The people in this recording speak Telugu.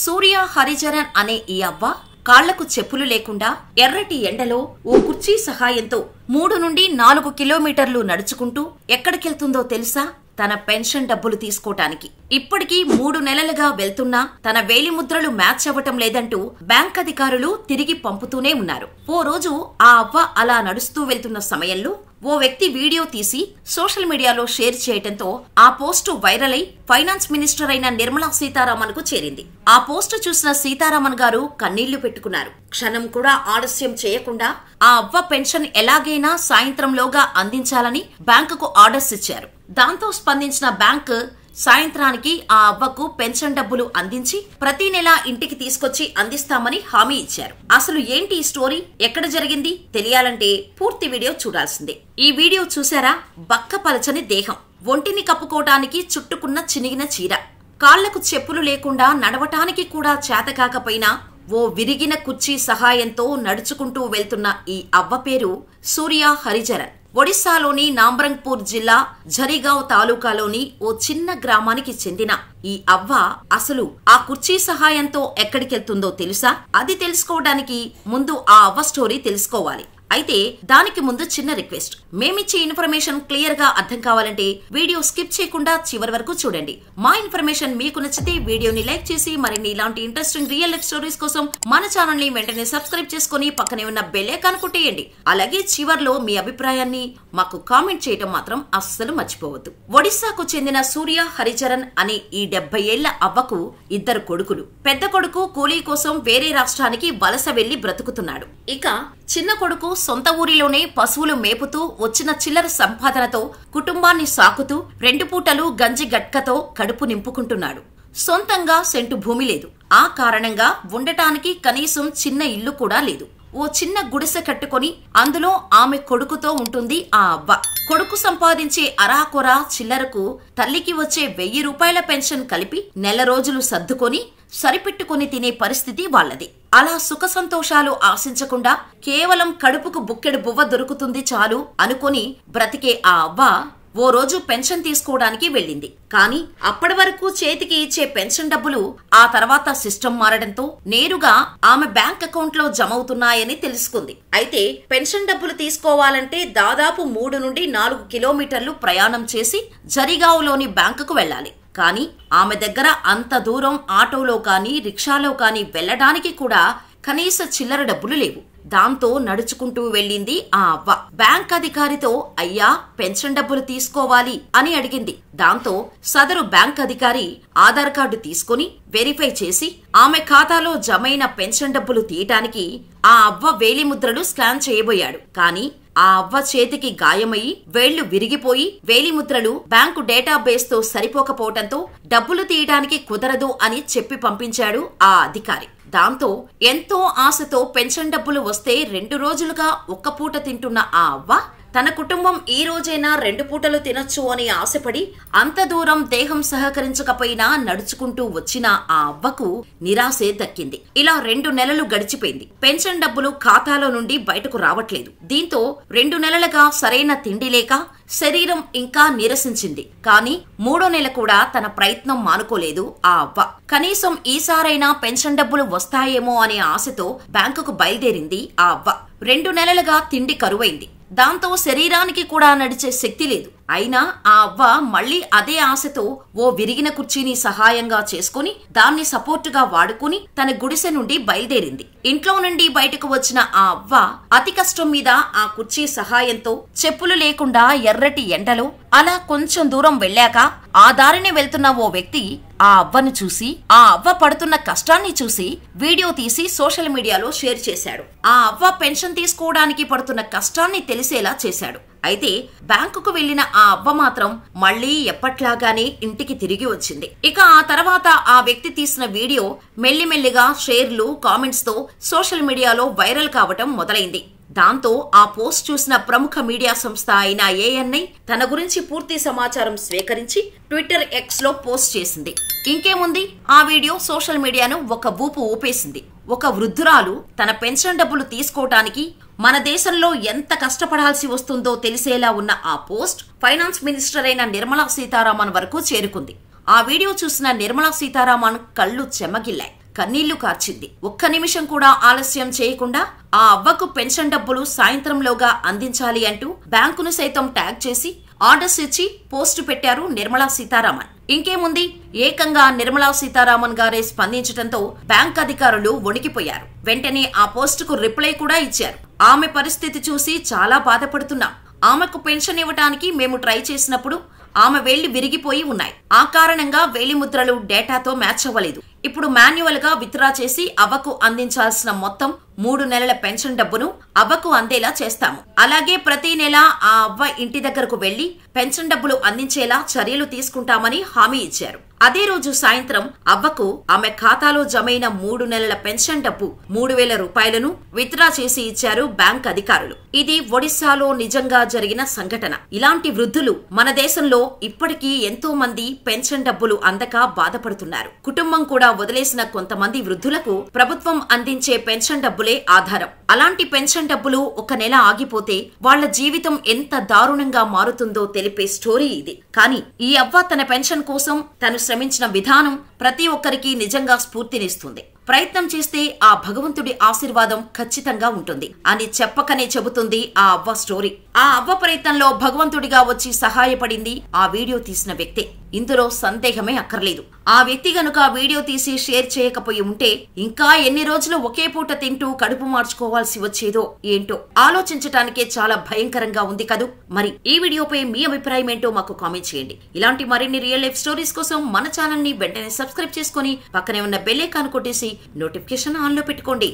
సూర్య హరిచరణ్ అనే ఈ అవ్వ కాళ్లకు చెప్పులు లేకుండా ఎర్రటి ఎండలో ఓ కుర్చీ సహాయంతో 3 నుండి 4 కిలోమీటర్లు నడుచుకుంటూ ఎక్కడికెళ్తుందో తెలుసా? తన పెన్షన్ డబ్బులు తీసుకోటానికి. ఇప్పటికీ 3 నెలలుగా వెళ్తున్నా తన వేలిముద్రలు మ్యాచ్ అవ్వటం లేదంటూ బ్యాంక్ అధికారులు తిరిగి పంపుతూనే ఉన్నారు. ఓ రోజు ఆ అవ్వ అలా నడుస్తూ వెళ్తున్న సమయంలో ఓ వ్యక్తి వీడియో తీసి సోషల్ మీడియాలో షేర్ చేయటంతో ఆ పోస్టు వైరల్ అయి ఫైనాన్స్ మినిస్టర్ అయిన నిర్మలా సీతారామన్ కు చేరింది. ఆ పోస్టు చూసిన సీతారామన్ గారు కన్నీళ్లు పెట్టుకున్నారు. క్షణం కూడా ఆలస్యం చేయకుండా ఆ అవ్వ పెన్షన్ ఎలాగైనా సాయంత్రంలోగా అందించాలని బ్యాంకుకు ఆర్డర్స్ ఇచ్చారు. దాంతో స్పందించిన బ్యాంకు సాయంత్రానికి ఆ అవ్వకు పెన్షన్ డబ్బులు అందించి ప్రతి నెల ఇంటికి తీసుకొచ్చి అందిస్తామని హామీ ఇచ్చారు. అసలు ఏంటి ఈ స్టోరీ, ఎక్కడ జరిగింది తెలియాలంటే పూర్తి వీడియో చూడాల్సిందే. ఈ వీడియో చూసారా? బక్కపలచని దేహం, ఒంటిని కప్పుకోవటానికి చుట్టుకున్న చినిగిన చీర, కాళ్లకు చెప్పులు లేకుండా నడవటానికి కూడా చేతకాకపోయినా ఓ విరిగిన కుర్చీ సహాయంతో నడుచుకుంటూ వెళ్తున్న ఈ అవ్వ పేరు సూర్య హరిచరణ్. ఒడిశాలోని నాంబరంగ్పూర్ జిల్లా ఝరిగావ్ తాలూకాలోని ఓ చిన్న గ్రామానికి చెందిన ఈ అవ్వ అసలు ఆ కుర్చీ సహాయంతో ఎక్కడికెళ్తుందో తెలుసా? అది తెలుసుకోవడానికి ముందు ఆ అవ్వ స్టోరీ తెలుసుకోవాలి. అయితే దానికి ముందు చిన్న రిక్వెస్ట్, మేమిచ్చే ఇన్ఫర్మేషన్ క్లియర్ గా అర్థం కావాలంటే వీడియో స్కిప్ చేయకుండా చివరి వరకు చూడండి. మా ఇన్ఫర్మేషన్ మీకు నచ్చితే వీడియోని లైక్ చేసి మరిన్ని ఇలాంటి ఇంట్రెస్టింగ్ రియల్ లైఫ్ స్టోరీస్ కోసం మన ఛానల్ ని వెంటనే సబ్స్క్రైబ్ చేసుకుని పక్కనే ఉన్న బెల్ ఐకాన్ కొట్టేయండి. అలాగే చివర్లో మీ అభిప్రాయాన్ని మాకు కామెంట్ చేయడం మాత్రం అస్సలు మర్చిపోవద్దు. ఒడిశాకు చెందిన సూర్య హరిచరణ్ అనే ఈ 70 ఏళ్ల అవ్వకు 2 కొడుకులు. పెద్ద కొడుకు కూలీ కోసం వేరే రాష్ట్రానికి వలస వెళ్లి బ్రతుకుతున్నాడు. ఇక చిన్న కొడుకు సొంత ఊరిలోనే పశువులు మేపుతూ వచ్చిన చిల్లర సంపాదనతో కుటుంబాన్ని సాకుతూ 2 పూటలు గంజి గట్కతో కడుపు నింపుకుంటున్నాడు. సొంతంగా సెంటు భూమి లేదు. ఆ కారణంగా ఉండటానికి కనీసం చిన్న ఇల్లు కూడా లేదు. ఓ చిన్న గుడిసె కట్టుకొని అందులో ఆమె కొడుకుతో ఉంటుంది ఆ అవ్వ. కొడుకు సంపాదించే అరాకొర చిల్లరకు తల్లికి వచ్చే 1000 రూపాయల పెన్షన్ కలిపి నెల రోజులు సర్దుకొని సరిపెట్టుకుని తినే పరిస్థితి వాళ్లది. అలా సుఖ సంతోషాలు ఆశించకుండా కేవలం కడుపుకు బుక్కెడు బువ్వ దొరుకుతుంది చాలు అనుకుని బ్రతికే ఆ అవ్వ ఓ రోజు పెన్షన్ తీసుకోవడానికి వెళ్ళింది. కానీ అప్పటి వరకు చేతికి ఇచ్చే పెన్షన్ డబ్బులు ఆ తర్వాత సిస్టమ్ మారడంతో నేరుగా ఆమె బ్యాంక్ అకౌంట్ లో జమ అవుతున్నాయని తెలుసుకుంది. అయితే పెన్షన్ డబ్బులు తీసుకోవాలంటే దాదాపు 3 నుండి 4 కిలోమీటర్లు ప్రయాణం చేసి ఝరిగావ్లోని బ్యాంకుకు వెళ్లాలి. కానీ ఆమె దగ్గర అంత దూరం ఆటోలో కానీ రిక్షాలో కానీ వెళ్లడానికి కూడా కనీస చిల్లర డబ్బులు లేవు. దాంతో నడుచుకుంటూ వెళ్ళింది ఆ అవ్వ. బ్యాంక్ అధికారితో అయ్యా పెన్షన్ డబ్బులు తీసుకోవాలి అని అడిగింది. దాంతో సదరు బ్యాంక్ అధికారి ఆధార్ కార్డు తీసుకుని వెరిఫై చేసి ఆమె ఖాతాలో జమైన పెన్షన్ డబ్బులు తీయటానికి ఆ అవ్వ వేలిముద్రలు స్కాన్ చేయబోయాడు. కానీ ఆ అవ్వ చేతికి గాయమయ్యి వేళ్లు విరిగిపోయి వేలిముద్రలు బ్యాంకు డేటాబేస్ తో సరిపోకపోవటంతో డబ్బులు తీయడానికి కుదరదు అని చెప్పి పంపించాడు ఆ అధికారి. దాంతో ఎంతో ఆశతో పెన్షన్ డబ్బులు వస్తే 2 రోజులుగా ఒక్క పూట తింటున్న ఆ అవ్వ తన కుటుంబం ఈ రోజైనా 2 పూటలు తినొచ్చు అని ఆశపడి అంత దూరం దేహం సహకరించకపోయినా నడుచుకుంటూ వచ్చిన ఆ అవ్వకు నిరాశే దక్కింది. ఇలా 2 నెలలు గడిచిపోయింది. పెన్షన్ డబ్బులు ఖాతాలో నుండి బయటకు రావట్లేదు. దీంతో 2 నెలలుగా సరైన తిండి లేక శరీరం ఇంకా నీరసించింది. కానీ 3వ నెల కూడా తన ప్రయత్నం మానుకోలేదు ఆ అవ్వ. కనీసం ఈసారైనా పెన్షన్ డబ్బులు వస్తాయేమో అనే ఆశతో బ్యాంకుకు బయలుదేరింది ఆ అవ్వ. 2 నెలలుగా తిండి కరువైంది. దాంతో శరీరానికి కూడా నడిచే శక్తి లేదు. అయినా ఆ అవ్వ మళ్లీ అదే ఆశతో ఓ విరిగిన కుర్చీని సహాయంగా చేసుకుని దాన్ని సపోర్టుగా వాడుకుని తన గుడిసె నుండి బయలుదేరింది. ఇంట్లో నుండి బయటకు వచ్చిన ఆ అవ్వ అతి కష్టం మీద ఆ కుర్చీ సహాయంతో చెప్పులు లేకుండా ఎర్రటి ఎండలో అలా కొంచెం దూరం వెళ్ళాక ఆ దారిని వెళ్తున్న ఓ వ్యక్తి ఆ అవ్వను చూసి ఆ అవ్వ పడుతున్న కష్టాన్ని చూసి వీడియో తీసి సోషల్ మీడియాలో షేర్ చేశాడు. ఆ అవ్వ పెన్షన్ తీసుకోవడానికి పడుతున్న కష్టాన్ని తెలిసేలా చేశాడు. అయితే బ్యాంకుకు వెళ్లిన ఆ అవ్వ మాత్రం మళ్లీ ఎప్పట్లాగానే ఇంటికి తిరిగి వచ్చింది. ఇక ఆ తర్వాత ఆ వ్యక్తి తీసిన వీడియో మెల్లిమెల్లిగా షేర్లు, కామెంట్స్ తో సోషల్ మీడియాలో వైరల్ కావటం మొదలైంది. దాంతో ఆ పోస్ట్ చూసిన ప్రముఖ మీడియా సంస్థ అయిన ANI తన గురించి పూర్తి సమాచారం స్వీకరించి ట్విట్టర్ X లో పోస్ట్ చేసింది. ఇంకేముంది, ఆ వీడియో సోషల్ మీడియాను ఒక ఊపు ఊపేసింది. ఒక వృద్ధురాలు తన పెన్షన్ డబ్బులు తీసుకోవటానికి మన దేశంలో ఎంత కష్టపడాల్సి వస్తుందో తెలిసేలా ఉన్న ఆ పోస్ట్ ఫైనాన్స్ మినిస్టర్ అయిన నిర్మలా సీతారామన్ వరకు చేరుకుంది. ఆ వీడియో చూసిన నిర్మలా సీతారామన్ కళ్ళు చెమ్మగిల్లాయి. కన్నీళ్లు కార్చింది. ఒక్క నిమిషం కూడా ఆలస్యం చేయకుండా ఆ అవ్వకు పెన్షన్ డబ్బులు సాయంత్రంలోగా అందించాలి అంటూ బ్యాంకును సైతం ట్యాగ్ చేసి ఆర్డర్స్ ఇచ్చి పోస్టు పెట్టారు నిర్మలా సీతారామన్. ఇంకేముంది, ఏకంగా నిర్మలా సీతారామన్ గారే స్పందించడంతో బ్యాంక్ అధికారులు వణికిపోయారు. వెంటనే ఆ పోస్టుకు రిప్లై కూడా ఇచ్చారు. ఆమె పరిస్థితి చూసి చాలా బాధపడుతున్నాం. ఆమెకు పెన్షన్ ఇవ్వటానికి మేము ట్రై చేసినప్పుడు ఆమె వేళ్లు విరిగిపోయి ఉన్నాయి. ఆ కారణంగా వేలిముద్రలు డేటాతో మ్యాచ్ అవ్వలేదు. ఇప్పుడు మాన్యువల్ గా విత్డ్రా చేసి అవ్వకు అందించాల్సిన మొత్తం 3 నెలల పెన్షన్ డబ్బును అవ్వకు అందేలా చేస్తాము. అలాగే ప్రతి నెల ఆ అవ్వ ఇంటి దగ్గరకు వెళ్లి పెన్షన్ డబ్బులు అందించేలా చర్యలు తీసుకుంటామని హామీ ఇచ్చారు. అదే రోజు సాయంత్రం అవ్వకు ఆమె ఖాతాలో జమైన 3 నెలల పెన్షన్ డబ్బు 3,000 రూపాయలను విత్డ్రా చేసి ఇచ్చారు బ్యాంక్ అధికారులు. ఇది ఒడిశాలో నిజంగా జరిగిన సంఘటన. ఇలాంటి వృద్ధులు మన దేశంలో ఇప్పటికీ ఎంతో మంది పెన్షన్ డబ్బులు అందక బాధపడుతున్నారు. కుటుంబం కూడా వదిలేసిన కొంతమంది వృద్ధులకు ప్రభుత్వం అందించే పెన్షన్ డబ్బులే ఆధారం. అలాంటి పెన్షన్ డబ్బులు ఒక నెల ఆగిపోతే వాళ్ల జీవితం ఎంత దారుణంగా మారుతుందో తెలిపే స్టోరీ ఇది. కానీ ఈ అవ్వ తన పెన్షన్ కోసం తను శ్రమించిన విధానం ప్రతి ఒక్కరికి నిజంగా స్ఫూర్తినిస్తుంది. ప్రయత్నం చేస్తే ఆ భగవంతుడి ఆశీర్వాదం ఖచ్చితంగా ఉంటుంది అని చెప్పకనే చెబుతుంది ఆ అవ్వ స్టోరీ. ఆ అవ్వ ప్రయత్నంలో భగవంతుడిగా వచ్చి సహాయపడింది ఆ వీడియో తీసిన వ్యక్తే. ఇందులో సందేహమే అక్కర్లేదు. ఆ వ్యక్తి గనుక వీడియో తీసి షేర్ చేయకపోయి ఉంటే ఇంకా ఎన్ని రోజులు ఒకే పూట తింటూ కడుపు మార్చుకోవాల్సి వచ్చేదో ఏంటో ఆలోచించటానికే చాలా భయంకరంగా ఉంది కదూ. మరి ఈ వీడియోపై మీ అభిప్రాయం ఏంటో మాకు కామెంట్ చేయండి. ఇలాంటి మరిన్ని రియల్ లైఫ్ స్టోరీస్ కోసం మన ఛానల్ ని వెంటనే సబ్స్క్రైబ్ చేసుకుని పక్కనే ఉన్న బెల్ ఐకాన్ కొట్టేసి నోటిఫికేషన్ ఆన్ లో పెట్టుకోండి.